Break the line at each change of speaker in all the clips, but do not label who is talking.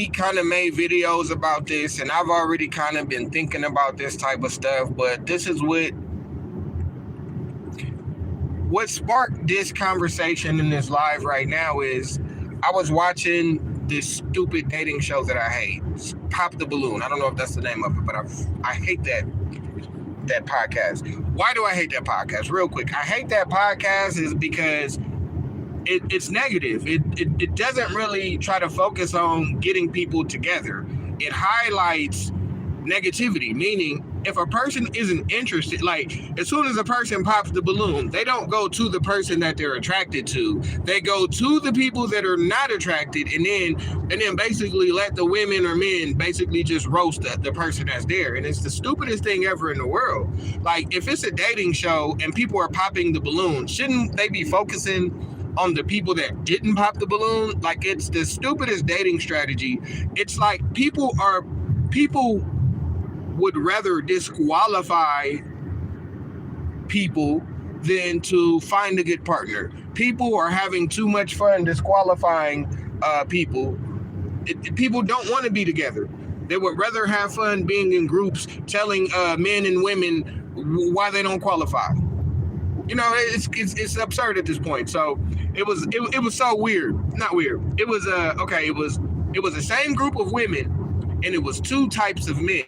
kind of made videos about this, and I've already kind of been thinking about this type of stuff, but this is what sparked this conversation in this live right now is I was watching this stupid dating show that I hate, Pop the Balloon. I don't know if that's the name of it, but I hate that podcast. Why do I hate that podcast? Real quick, I hate that podcast is because it's negative. It doesn't really try to focus on getting people together. It highlights negativity, meaning if a person isn't interested, like as soon as a person pops the balloon, they don't go to the person that they're attracted to. They go to the people that are not attracted, and then basically let the women or men basically just roast the person that's there. And it's the stupidest thing ever in the world. Like if it's a dating show and people are popping the balloon, shouldn't they be focusing on the people that didn't pop the balloon? Like it's the stupidest dating strategy. It's like people would rather disqualify people than to find a good partner. People are having too much fun disqualifying people. People don't want to be together. They would rather have fun being in groups telling men and women why they don't qualify. You know, it's absurd at this point. So it was so weird. Not weird. It was it was the same group of women, and it was two types of men.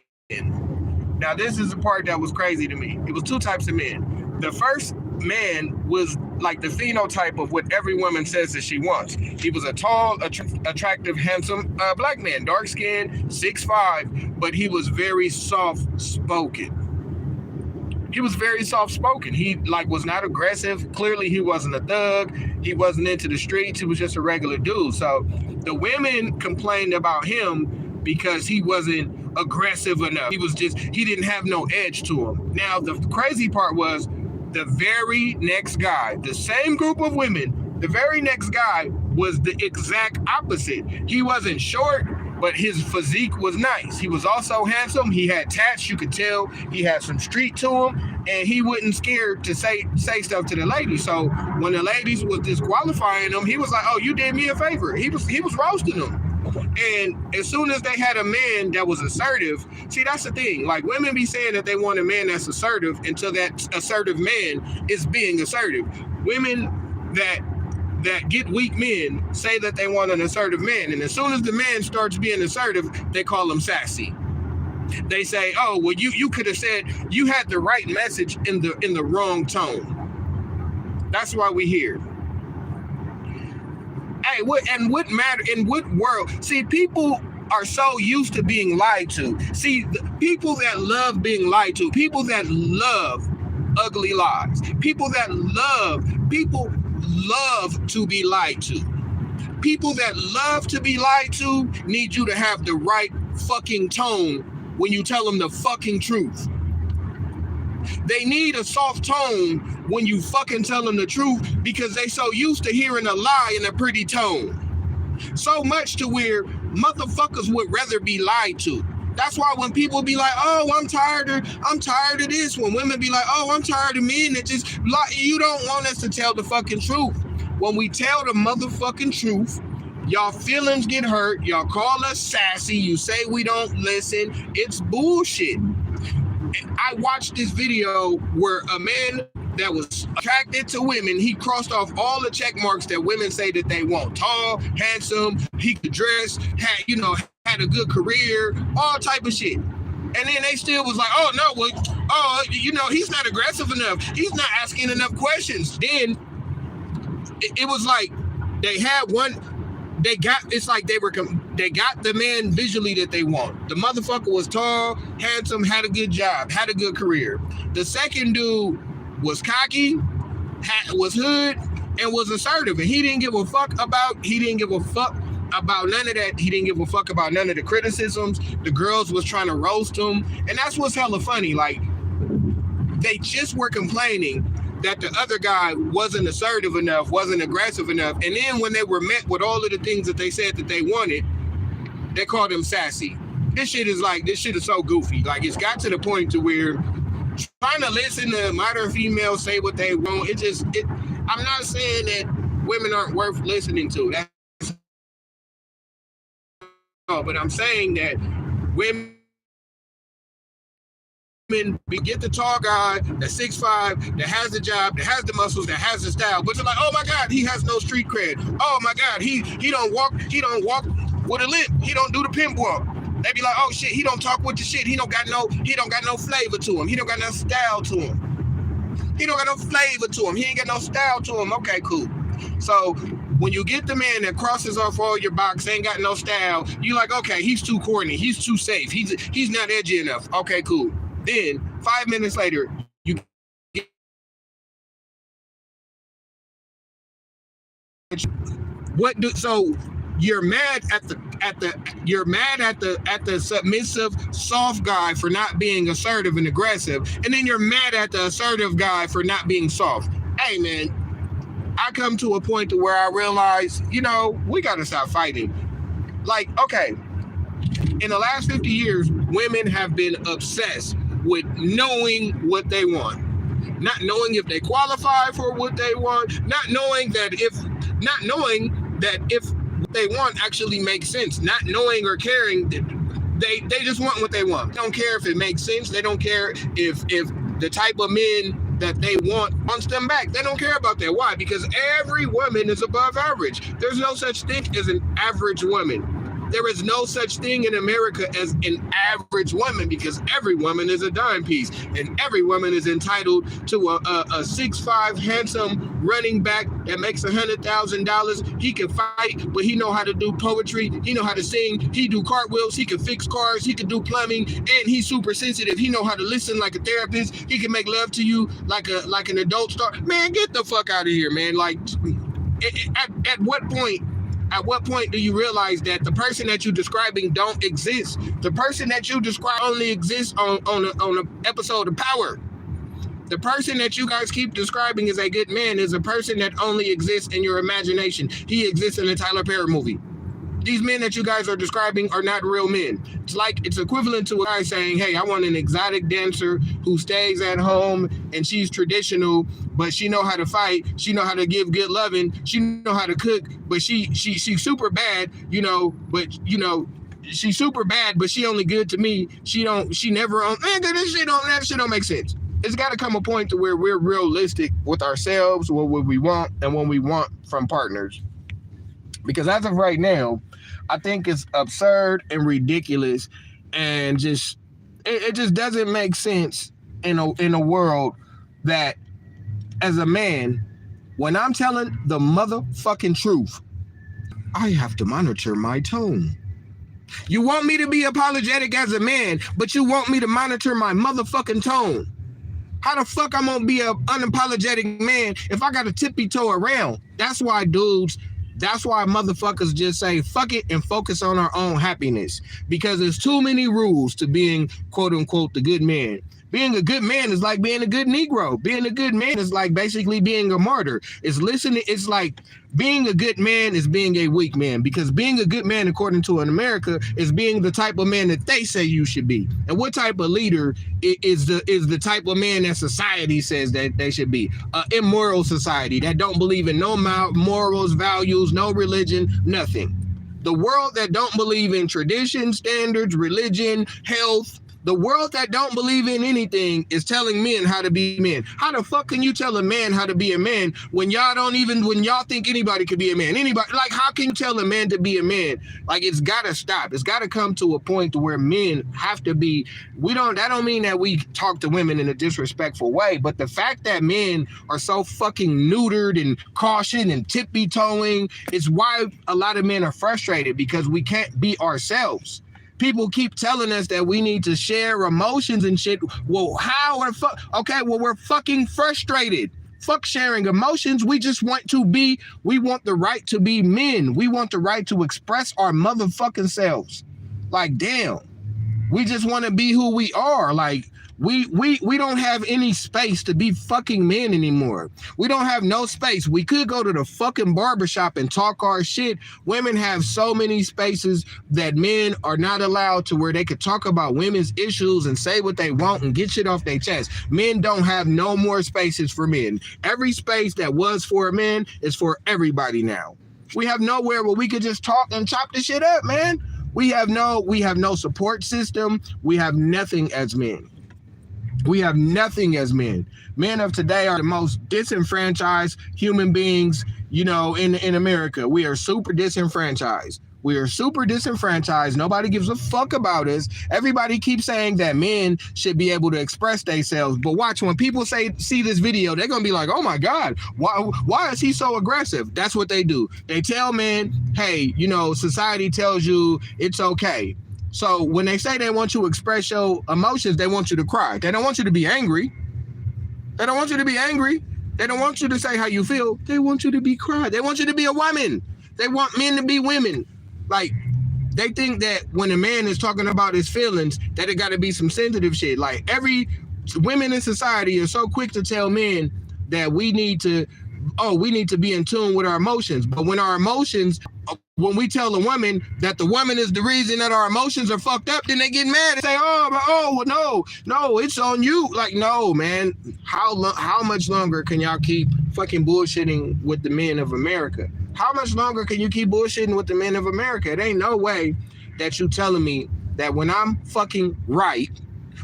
Now this is the part that was crazy to me. It was two types of men. The first man was like the phenotype of what every woman says that she wants. He was a tall, attractive, handsome black man, dark skinned, 6'5", but he was very soft spoken. He was very soft spoken. He was not aggressive. Clearly he wasn't a thug. He wasn't into the streets. He was just a regular dude. So the women complained about him because he wasn't aggressive enough. He didn't have no edge to him. Now, the crazy part was the very next guy, the same group of women, the very next guy was the exact opposite. He wasn't short, but his physique was nice. He was also handsome. He had tats. You could tell he had some street to him, and he wasn't scared to say stuff to the ladies. So when the ladies was disqualifying him, he was like, "Oh, you did me a favor." He was roasting them. And as soon as they had a man that was assertive, see, that's the thing. Like women be saying that they want a man that's assertive until that assertive man is being assertive. Women that get weak men say that they want an assertive man, and as soon as the man starts being assertive, they call him sassy. They say, "Oh, well, you could have said you had the right message in the wrong tone." That's why we here. Hey, what matter in what world? See, people are so used to being lied to. See, the people that love being lied to, people that love ugly lies, people love to be lied to. People that love to be lied to need you to have the right fucking tone when you tell them the fucking truth. They need a soft tone when you fucking tell them the truth because they so used to hearing a lie in a pretty tone. So much to where motherfuckers would rather be lied to. That's why when people be like, "Oh, I'm tired of this," when women be like, "Oh, I'm tired of men that just lie," you don't want us to tell the fucking truth. When we tell the motherfucking truth, y'all feelings get hurt. Y'all call us sassy. You say we don't listen. It's bullshit. I watched this video where a man that was attracted to women, he crossed off all the check marks that women say that they want. Tall, handsome, he could dress, had a good career, all type of shit. And then they still was like, "Oh no, he's not aggressive enough. He's not asking enough questions." Then it was like they had one. They got the man visually that they want. The motherfucker was tall, handsome, had a good job, had a good career. The second dude was cocky, was hood, and was assertive, and he didn't give a fuck about none of that. He didn't give a fuck about none of the criticisms. The girls was trying to roast him, and that's what's hella funny. Like they just were complaining that the other guy wasn't assertive enough, wasn't aggressive enough. And then when they were met with all of the things that they said that they wanted, they called him sassy. This shit is so goofy. Like it's got to the point to where trying to listen to modern females say what they want, I'm not saying that women aren't worth listening to. That's but I'm saying that women get the tall guy, the 6'5", that has the job, that has the muscles, that has the style, but you're like, oh my God, he has no street cred. Oh my God, he don't walk with a limp. He don't do the pimp walk. They be like, oh shit, he don't talk with the shit. He don't got no flavor to him. He don't got no style to him. He don't got no flavor to him. He ain't got no style to him. Okay, cool. So when you get the man that crosses off all your box, ain't got no style, you like, okay, he's too corny. He's too safe. He's not edgy enough. Okay, cool. Then 5 minutes later, you get so you're mad at the submissive soft guy for not being assertive and aggressive, and then you're mad at the assertive guy for not being soft. Hey man, I come to a point to where I realize, we gotta stop fighting. Like, okay, in the last 50 years, women have been obsessed with knowing what they want, not knowing if they qualify for what they want, not knowing if what they want actually makes sense, not knowing or caring. They just want what they want. They don't care if it makes sense. They don't care if the type of men that they wants them back. They don't care about that. Why? Because every woman is above average. There's no such thing as an average woman. There is no such thing in America as an average woman, because every woman is a dime piece, and every woman is entitled to a 6'5" handsome running back that makes $100,000. He can fight, but he know how to do poetry. He know how to sing. He do cartwheels. He can fix cars. He can do plumbing, and he's super sensitive. He know how to listen like a therapist. He can make love to you like an adult star. Man, get the fuck out of here, man. Like, at what point? At what point do you realize that the person that you're describing don't exist? The person that you describe only exists on an episode of Power. The person that you guys keep describing as a good man is a person that only exists in your imagination. He exists in a Tyler Perry movie. These men that you guys are describing are not real men. It's equivalent to a guy saying, hey, I want an exotic dancer who stays at home and she's traditional, but she know how to fight. She know how to give good loving. She know how to cook, but she's super bad, she's super bad, but she only good to me. That shit don't make sense. It's got to come a point to where we're realistic with ourselves, what we want and what we want from partners. Because as of right now, I think it's absurd and ridiculous, and it just doesn't make sense in a world that, as a man, when I'm telling the motherfucking truth, I have to monitor my tone. You want me to be apologetic as a man, but you want me to monitor my motherfucking tone. How the fuck I'm gonna be an unapologetic man if I gotta tippy-toe around? That's why motherfuckers just say fuck it and focus on our own happiness, because there's too many rules to being quote unquote the good man. Being a good man is like being a good Negro. Being a good man is like basically being a martyr. It's like being a good man is being a weak man, because being a good man, according to in America, is being the type of man that they say you should be. And what type of leader is the type of man that society says that they should be? Immoral society that don't believe in no morals, values, no religion, nothing. The world that don't believe in tradition, standards, religion, health. The world that don't believe in anything is telling men how to be men. How the fuck can you tell a man how to be a man when y'all think anybody could be a man? Anybody, like, how can you tell a man to be a man? Like, it's gotta stop. It's gotta come to a point to where men have to be, that don't mean that we talk to women in a disrespectful way, but the fact that men are so fucking neutered and caution and tippy-toeing is why a lot of men are frustrated, because we can't be ourselves. People keep telling us that we need to share emotions and shit. Well, we're fucking frustrated. Fuck sharing emotions. We want the right to be men. We want the right to express our motherfucking selves. Like, damn. We just want to be who we are. Like, we don't have any space to be fucking men anymore. We don't have no space. We could go to the fucking barbershop and talk our shit. Women have so many spaces that men are not allowed to, where they could talk about women's issues and say what they want and get shit off their chest. Men don't have no more spaces for men. Every space that was for a man is for everybody now. We have nowhere where we could just talk and chop the shit up, man. We have no support system. We have nothing as men. We have nothing as men. Men of today are the most disenfranchised human beings, in America. We are super disenfranchised. We are super disenfranchised. Nobody gives a fuck about us. Everybody keeps saying that men should be able to express themselves. But watch, when people see this video, they're going to be like, oh my God, why is he so aggressive? That's what they do. They tell men, hey, society tells you it's okay. So when they say they want you to express your emotions, they want you to cry. They don't want you to be angry. They don't want you to be angry. They don't want you to say how you feel. They want you to be cry. They want you to be a woman. They want men to be women. Like, they think that when a man is talking about his feelings, that it got to be some sensitive shit. Like, women in society are so quick to tell men that we need to be in tune with our emotions. But when we tell a woman that the woman is the reason that our emotions are fucked up, then they get mad and say, no, it's on you. Like, no, man. How much longer can y'all keep fucking bullshitting with the men of America? How much longer can you keep bullshitting with the men of America? It ain't no way that you telling me that when I'm fucking right,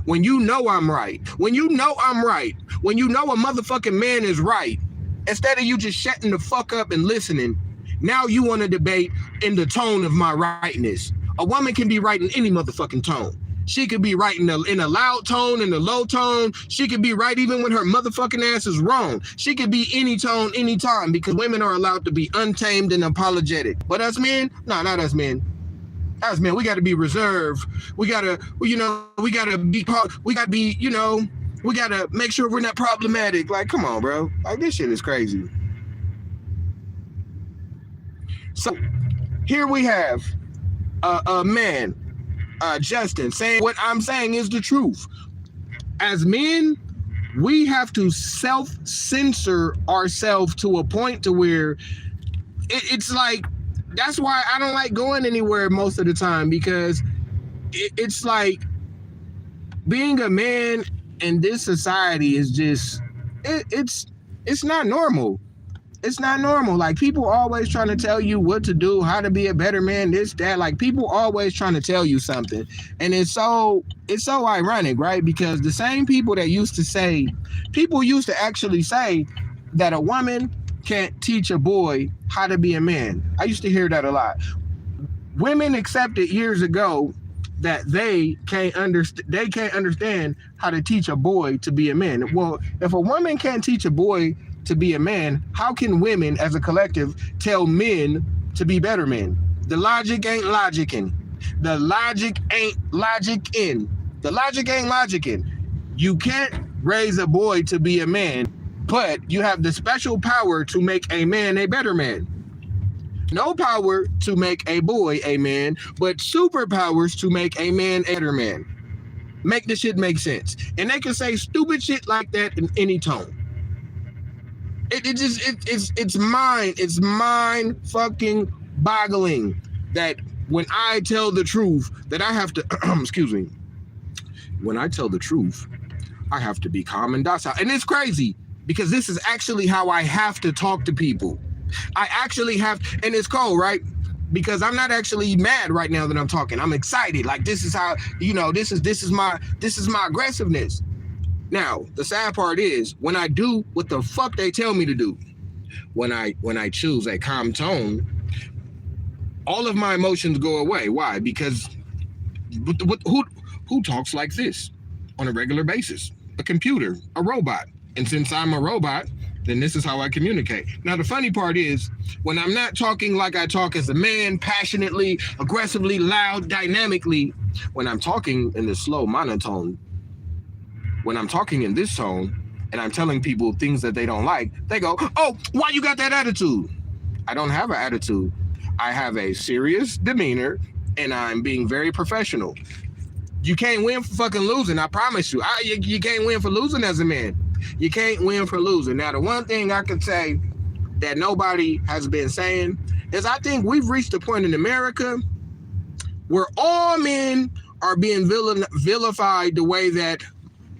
when you know I'm right, when you know I'm right, when you know a motherfucking man is right, instead of you just shutting the fuck up and listening, now you want to debate in the tone of my rightness. A woman can be right in any motherfucking tone. She could be right in a loud tone, in a low tone. She could be right even when her motherfucking ass is wrong. She could be any tone, anytime, because women are allowed to be untamed and apologetic. But us men, no, not us men. Us men, we got to be reserved. We got to make sure we're not problematic. Like, come on, bro. Like, this shit is crazy. So here we have a man, Justin, saying what I'm saying is the truth. As men, we have to self-censor ourselves to a point to where it's like, that's why I don't like going anywhere most of the time, because it's like being a man in this society is just, it's not normal. It's not normal. Like, people always trying to tell you what to do, how to be a better man, this, that. Like, people always trying to tell you something. And it's so ironic, right? Because the same people that used to actually say that a woman can't teach a boy how to be a man. I used to hear that a lot. Women accepted years ago that they can't understand how to teach a boy to be a man. Well, if a woman can't teach a boy to be a man, how can women as a collective tell men to be better men? The logic ain't logicking. The logic ain't logicking. The logic ain't logicking. You can't raise a boy to be a man, but you have the special power to make a man a better man. No power to make a boy a man, but superpowers to make a man a better man. Make the shit make sense. And they can say stupid shit like that in any tone. It's mind fucking boggling that when I tell the truth that I have to excuse me, when I tell the truth I have to be calm and docile. And it's crazy because this is actually how I have to talk to people. I actually have, and it's cold, right? Because I'm not actually mad right now that I'm talking. I'm excited. Like, this is how, this is my aggressiveness. Now, the sad part is when I do what the fuck they tell me to do, when I choose a calm tone, all of my emotions go away. Why? Because who talks like this on a regular basis? A computer, a robot. And since I'm a robot, then this is how I communicate. Now, the funny part is when I'm not talking like I talk as a man, passionately, aggressively, loud, dynamically, when I'm talking in the slow monotone, when I'm talking in this tone and I'm telling people things that they don't like, they go, oh, why you got that attitude? I don't have an attitude. I have a serious demeanor and I'm being very professional. You can't win for fucking losing, I promise you. You can't win for losing as a man. You can't win for losing. Now, the one thing I could say that nobody has been saying is I think we've reached a point in America where all men are being vilified the way that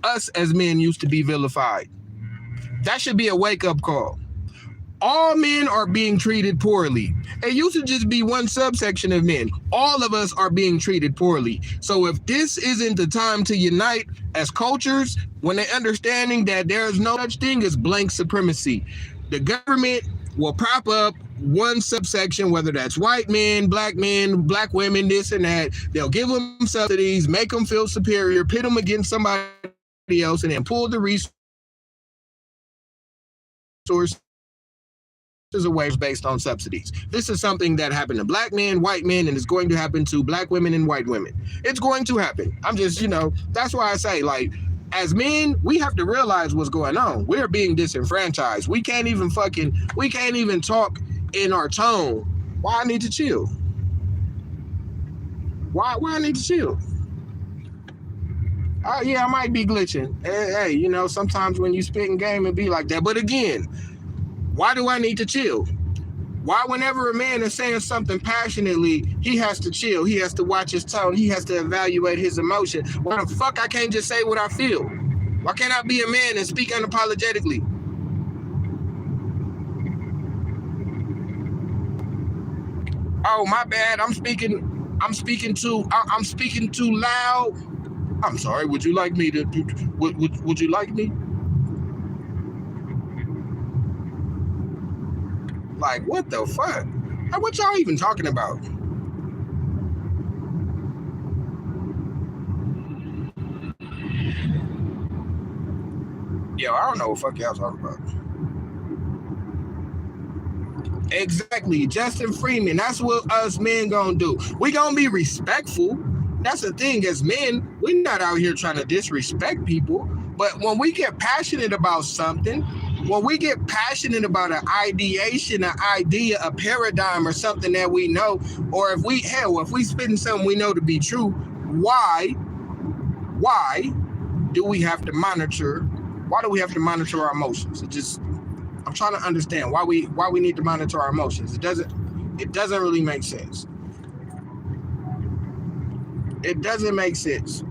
us as men used to be vilified. That should be a wake-up call. All men are being treated poorly. It used to just be one subsection of men. All of us are being treated poorly. So if this isn't the time to unite as cultures, when they're understanding that there's no such thing as blank supremacy, the government will prop up one subsection, whether that's white men, black women, this and that. They'll give them subsidies, make them feel superior, pit them against somebody else, and then pull the resources away based on subsidies. This is something that happened to black men, white men, and it's going to happen to black women and white women. It's going to happen. I'm just, that's why I say, like, as men, we have to realize what's going on. We're being disenfranchised. We can't even talk in our tone. Why I need to chill? Why I need to chill? Yeah, I might be glitching. Hey, sometimes when you spitting game, it be like that. But again, why do I need to chill? Why whenever a man is saying something passionately, he has to chill, he has to watch his tone, he has to evaluate his emotion? Why the fuck I can't just say what I feel? Why can't I be a man and speak unapologetically? Oh, my bad, I'm speaking too loud. I'm sorry, would you like me to, would you like me? Like, what the fuck? What y'all even talking about? Yo, I don't know what the fuck y'all talking about. Exactly, Justin Freeman. That's what us men gonna do. We gonna be respectful. That's the thing, as men, we're not out here trying to disrespect people. But when we get passionate about something, when we get passionate about an ideation, an idea, a paradigm, or something that we know, or if we spitting something we know to be true, why do we have to monitor? Why do we have to monitor our emotions? I'm trying to understand why we need to monitor our emotions. It doesn't really make sense. It doesn't make sense.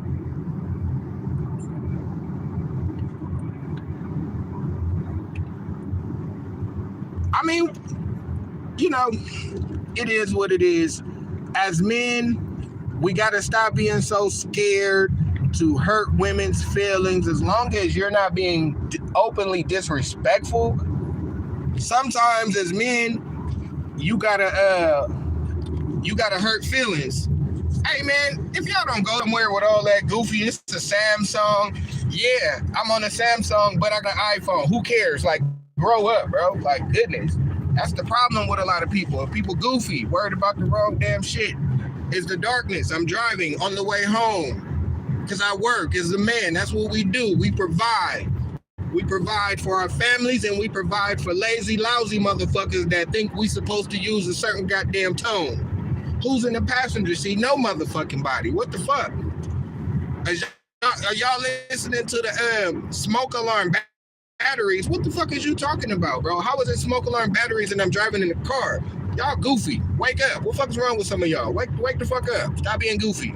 I mean, it is what it is. As men, we got to stop being so scared to hurt women's feelings. As long as you're not being openly disrespectful, sometimes as men, you gotta hurt feelings. Hey man, if y'all don't go somewhere with all that goofy, it's a Samsung. Yeah, I'm on a Samsung, but I got an iPhone. Who cares? Like, grow up, bro. Like, goodness. That's the problem with a lot of people. People goofy, worried about the wrong damn shit. It's the darkness. I'm driving on the way home because I work as a man. That's what we do. We provide. We provide for our families, and we provide for lazy, lousy motherfuckers that think we supposed to use a certain goddamn tone. Who's in the passenger seat? No motherfucking body. What the fuck? Are y'all listening to the smoke alarm batteries? What the fuck is you talking about, bro? How is it smoke alarm batteries and I'm driving in the car? Y'all goofy. Wake up. What the fuck is wrong with some of y'all? Wake the fuck up. Stop being goofy.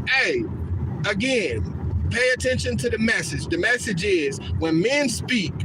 Hey, again, pay attention to the message. The message is, when men speak,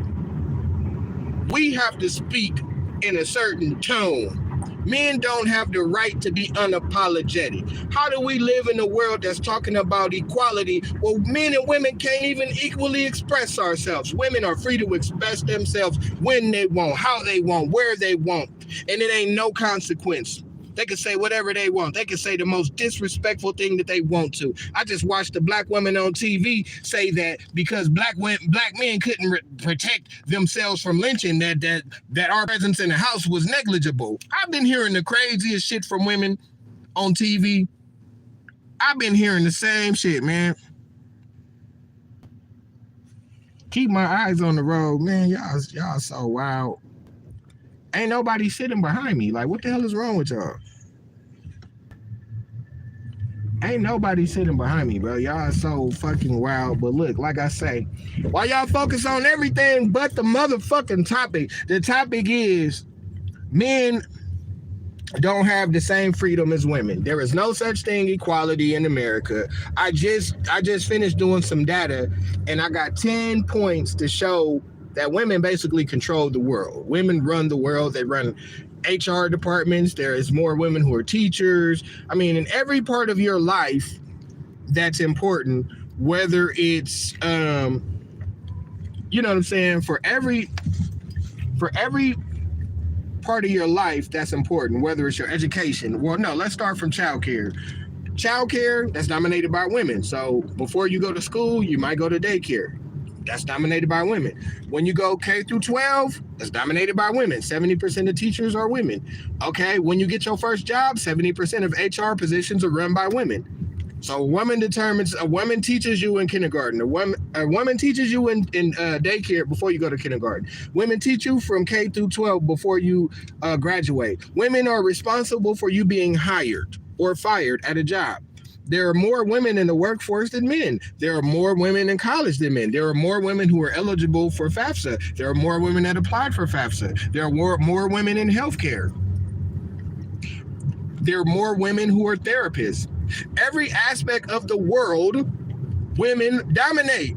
we have to speak in a certain tone. Men don't have the right to be unapologetic. How do we live in a world that's talking about equality? Well, men and women can't even equally express ourselves. Women are free to express themselves when they want, how they want, where they want, and it ain't no consequence. They can say whatever they want. They can say the most disrespectful thing that they want to. I just watched a black woman on TV say that because black men couldn't protect themselves from lynching, that our presence in the house was negligible. I've been hearing the craziest shit from women on TV. I've been hearing the same shit, man. Keep my eyes on the road, man. Y'all so wild. Ain't nobody sitting behind me. Like, what the hell is wrong with y'all? Ain't nobody sitting behind me, bro. Y'all so fucking wild. But look, like I say, while y'all focus on everything but the motherfucking topic, the topic is men don't have the same freedom as women. There is no such thing equality in America. I just finished doing some data, and I got 10 points to show that women basically control the world. Women run the world. They run HR departments. There is more women who are teachers. I mean, in every part of your life that's important, whether it's you know what I'm saying, for every part of your life that's important, whether it's your education. Well, no, let's start from childcare. Childcare, that's dominated by women. So before you go to school, you might go to daycare. That's dominated by women. When you go K through 12, that's dominated by women. 70% of teachers are women. Okay, when you get your first job, 70% of HR positions are run by women. So a woman teaches you in kindergarten. A woman teaches you in daycare before you go to kindergarten. Women teach you from K through 12 before you graduate. Women are responsible for you being hired or fired at a job. There are more women in the workforce than men. There are more women in college than men. There are more women who are eligible for FAFSA. There are more women that applied for FAFSA. There are more women in healthcare. There are more women who are therapists. Every aspect of the world, women dominate.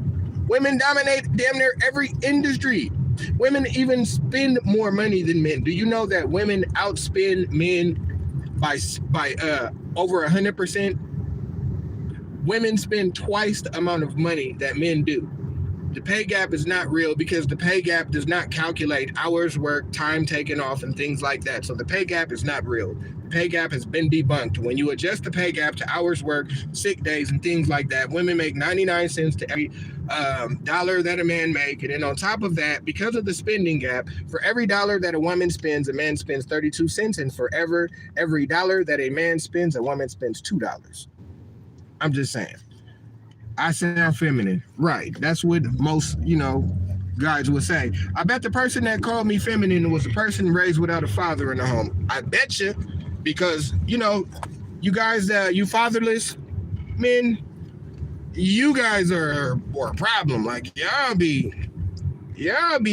Women dominate damn near every industry. Women even spend more money than men. Do you know that women outspend men by over 100%? Women spend twice the amount of money that men do. The pay gap is not real because the pay gap does not calculate hours worked, time taken off, and things like that. So the pay gap is not real. The pay gap has been debunked. When you adjust the pay gap to hours worked, sick days, and things like that, women make 99 cents to every dollar that a man makes. And then on top of that, because of the spending gap, for every dollar that a woman spends, a man spends 32 cents. And for every dollar that a man spends, a woman spends $2. I'm just saying. I sound feminine. Right. That's what most, guys would say. I bet the person that called me feminine was a person raised without a father in the home. I bet you, because, you guys, you fatherless men, you guys are a problem. Like, y'all be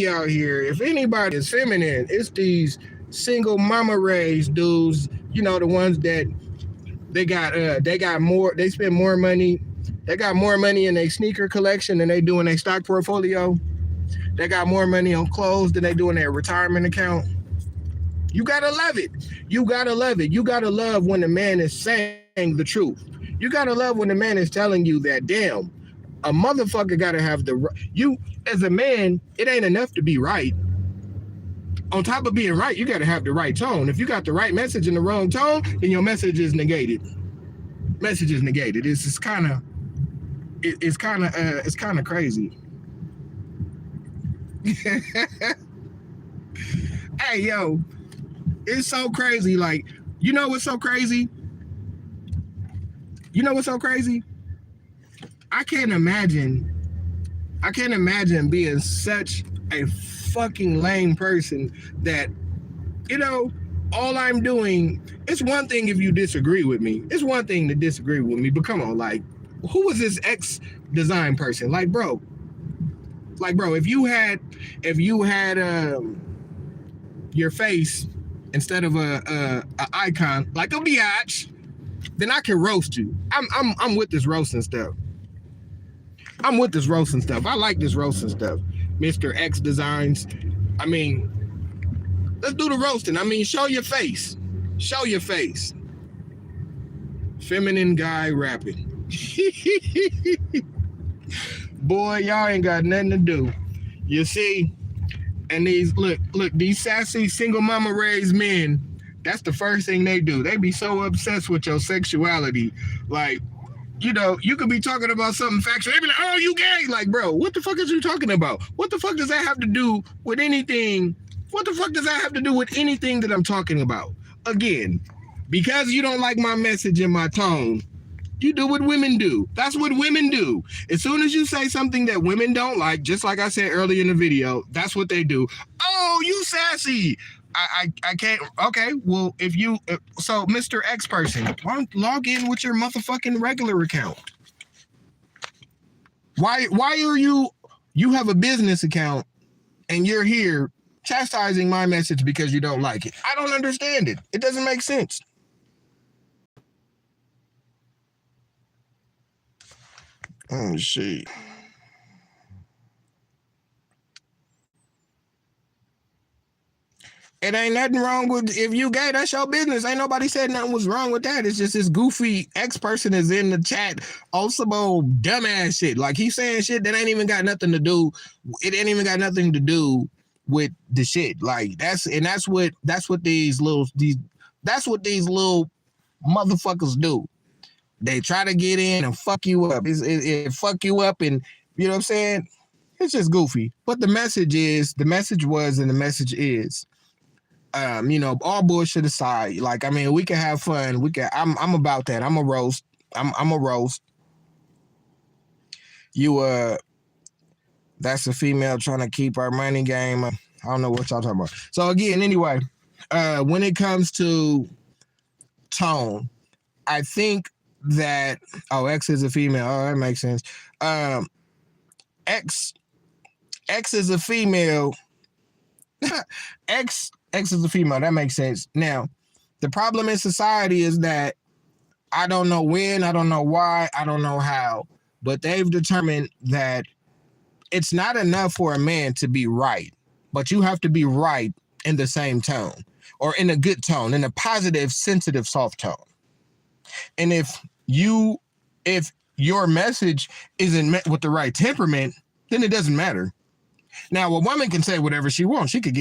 out here. If anybody is feminine, it's these single mama raised dudes, the ones that they spend more money. They got more money in their sneaker collection than they do in their stock portfolio. They got more money on clothes than they do in their retirement account. You gotta love it. You gotta love it. You gotta love when the man is saying the truth. You gotta love when the man is telling you that, damn, a motherfucker gotta have you as a man, it ain't enough to be right. On top of being right, you gotta have the right tone. If you got the right message in the wrong tone, then your message is negated. Message is negated. It's kind of crazy. Hey, yo, it's so crazy. Like, what's so crazy? I can't imagine being such a fucking lame person that, all I'm doing, it's one thing if you disagree with me. It's one thing to disagree with me, but come on, like, who was this X design person? Like, bro, if you had your face instead of a icon, like a biatch, then I can roast you. I'm with this roasting stuff. I like this roasting stuff, Mr. X Designs. I mean, let's do the roasting. I mean, show your face. Feminine guy rapping. Boy, y'all ain't got nothing to do. You see? And these these sassy single mama raised men, that's the first thing they do. They be so obsessed with your sexuality. Like, you could be talking about something factual. They be like, oh, you gay. Like, bro, what the fuck is you talking about? What the fuck does that have to do with anything? What the fuck does that have to do with anything that I'm talking about? Again, because you don't like my message and my tone, you do what women do. That's what women do. As soon as you say something that women don't like, just like I said earlier in the video, that's what they do. Oh, you sassy. I can't. Okay, well, so Mr. X person, why don't log in with your motherfucking regular account? Why are you have a business account and you're here chastising my message because you don't like it? I don't understand it. It doesn't make sense. Oh, shit. It ain't nothing wrong with if you gay, that's your business. Ain't nobody said nothing was wrong with that. It's just this goofy ex person is in the chat on some old dumbass shit. Like he's saying shit that ain't even got nothing to do. It ain't even got nothing to do with the shit. Like that's what these little motherfuckers do. They try to get in and fuck you up. It fuck you up, and you know what I'm saying? It's just goofy. But the message is, all bullshit aside, like, I mean, we can have fun. I'm about that. I'm a roast. I'm a roast. That's a female trying to keep our money game. I don't know what y'all talking about. So again, anyway, when it comes to tone, I think that, X is a female. Oh, that makes sense. X is a female. X is a female. That makes sense. Now, the problem in society is that I don't know when, I don't know why, I don't know how, but they've determined that it's not enough for a man to be right, but you have to be right in the same tone, or in a good tone, in a positive, sensitive, soft tone. And if your message isn't met with the right temperament, then it doesn't matter. Now, a woman can say whatever she wants. She can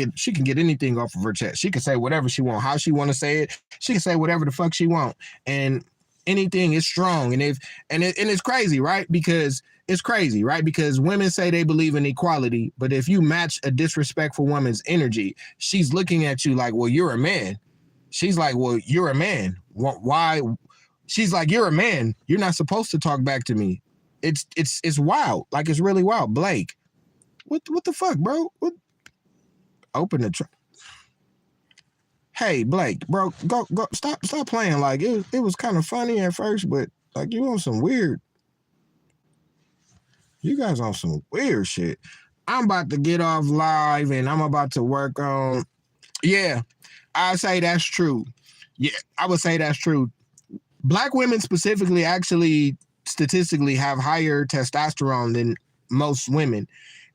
get anything off of her chest. She can say whatever she wants, how she want to say it. She can say whatever the fuck she want, and anything is strong. And it's crazy, right? Because it's crazy, right? Because women say they believe in equality, but if you match a disrespectful woman's energy, she's looking at you like, well, you're a man. She's like, well, you're a man. Why? She's like, you're a man. You're not supposed to talk back to me. It's wild. Like, it's really wild. Blake. What the fuck, bro? What? Open the trunk. Hey, Blake, bro, go, stop playing. Like, it was kind of funny at first, but like you guys on some weird shit. I'm about to get off live and I'm about to work on. Yeah, I say that's true. Yeah, I would say that's true. Black women specifically actually statistically have higher testosterone than most women.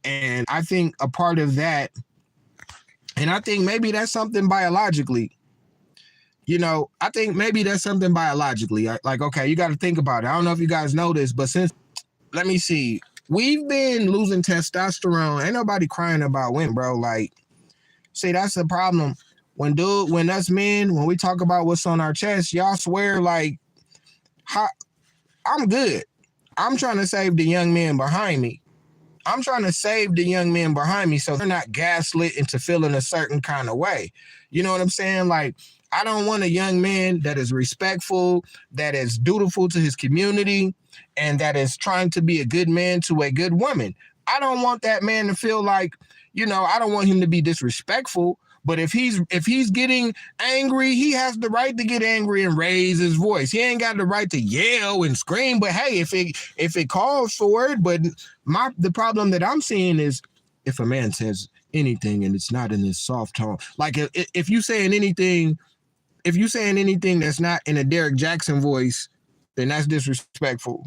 And I think a part of that, and I think maybe that's something biologically, I think maybe that's something biologically. Like, okay, you got to think about it. I don't know if you guys know this, but let me see, we've been losing testosterone. Ain't nobody crying about women, bro. Like, see, that's the problem. When us men, when we talk about what's on our chest, y'all swear like, I'm good. I'm trying to save the young men behind me. So they're not gaslit into feeling a certain kind of way. You know what I'm saying? Like, I don't want a young man that is respectful, that is dutiful to his community, and that is trying to be a good man to a good woman. I don't want that man to feel like, I don't want him to be disrespectful. But if he's getting angry, he has the right to get angry and raise his voice. He ain't got the right to yell and scream. But hey, if it calls for it, but the problem that I'm seeing is if a man says anything and it's not in his soft tone, like if you saying anything that's not in a Derek Jackson voice, then that's disrespectful.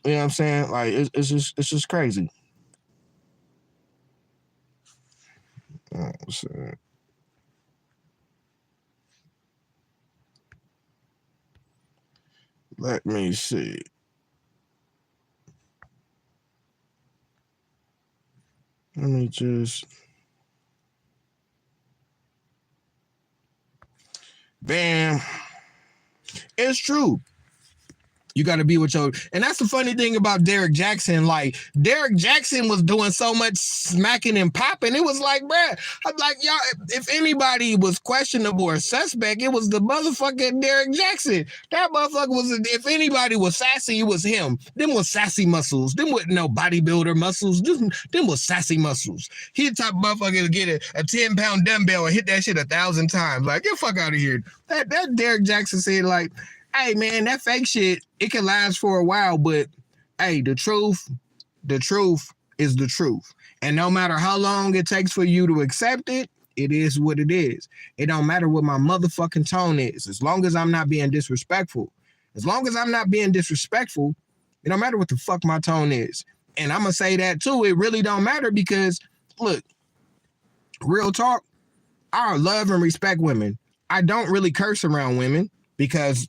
You know what I'm saying? Like it's just crazy. Let me see. Let me just. Bam. It's true. You got to be with your, and that's the funny thing about Derek Jackson. Like, Derek Jackson was doing so much smacking and popping. It was like, bruh, I'm like, y'all, if anybody was questionable or suspect, it was the motherfucking Derek Jackson. That motherfucker was, if anybody was sassy, it was him. Them was sassy muscles. Them wasn't no bodybuilder muscles. Them was sassy muscles. He the type of motherfucker to get a 10-pound dumbbell and hit that shit 1,000 times. Like, get the fuck out of here. That Derek Jackson said, like, hey, man, that fake shit, it can last for a while, but hey, the truth is the truth. And no matter how long it takes for you to accept it, it is what it is. It don't matter what my motherfucking tone is. As long as I'm not being disrespectful. It don't matter what the fuck my tone is. And I'm going to say that too. It really don't matter because, look, real talk, I love and respect women. I don't really curse around women because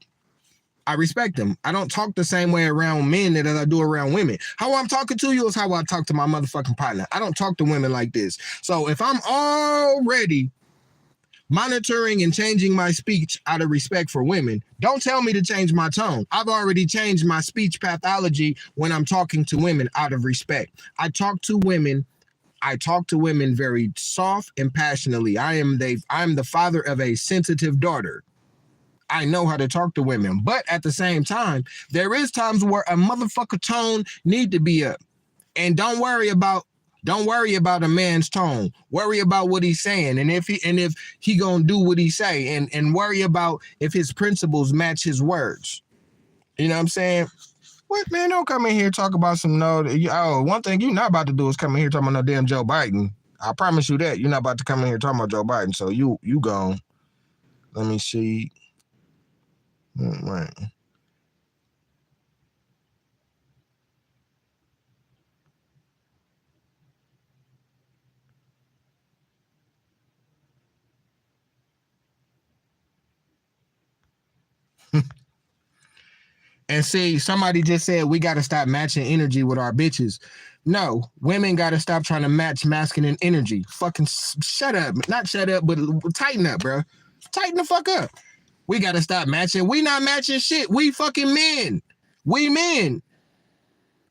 I respect them. I don't talk the same way around men that I do around women. How I'm talking to you is how I talk to my motherfucking partner. I don't talk to women like this. So if I'm already monitoring and changing my speech out of respect for women, don't tell me to change my tone. I've already changed my speech pathology when I'm talking to women out of respect. I talk to women very soft and passionately. I'm the father of a sensitive daughter. I know how to talk to women, but at the same time, there is times where a motherfucker tone need to be up. And don't worry about a man's tone. Worry about what he's saying, and if he gonna do what he say, and worry about if his principles match his words. You know what I'm saying? What, man? Don't come in here talk about some one thing you're not about to do is come in here talking about no damn Joe Biden. I promise you that you're not about to come in here talking about Joe Biden. So you gone. Let me see. Right. And see, somebody just said we got to stop matching energy with our bitches. No, women got to stop trying to match masculine energy. Fucking shut up. Not shut up, but tighten up, bro. Tighten the fuck up. We got to stop matching. We not matching shit. We fucking men. We men.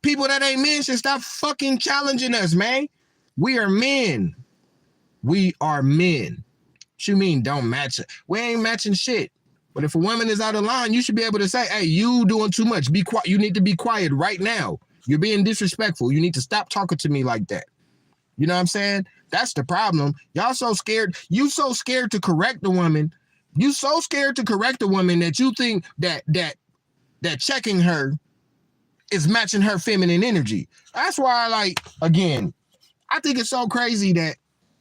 People that ain't men should stop fucking challenging us, man. We are men. We are men. What you mean don't match it? We ain't matching shit. But if a woman is out of line, you should be able to say, hey, you doing too much. Be quiet. You need to be quiet right now. You're being disrespectful. You need to stop talking to me like that. You know what I'm saying? That's the problem. Y'all so scared. You so scared to correct the woman. You so scared to correct the woman that you think that checking her is matching her feminine energy. That's why, again, I think it's so crazy that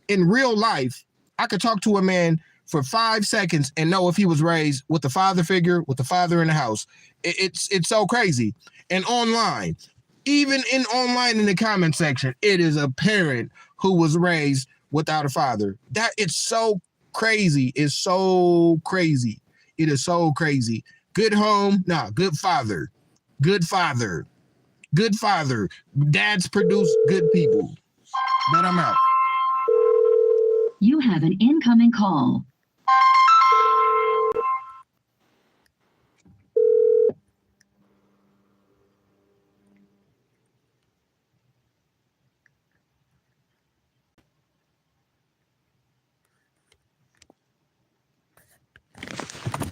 in real life, I could talk to a man for 5 seconds and know if he was raised with the father figure, with the father in the house. It's so crazy. And online, even online in the comment section, it is a parent who was raised without a father. That it's so crazy. It's so crazy. It is so crazy. Good home, good father. Good father. Good father. Dads produce good people. But I'm out.
You have an incoming call.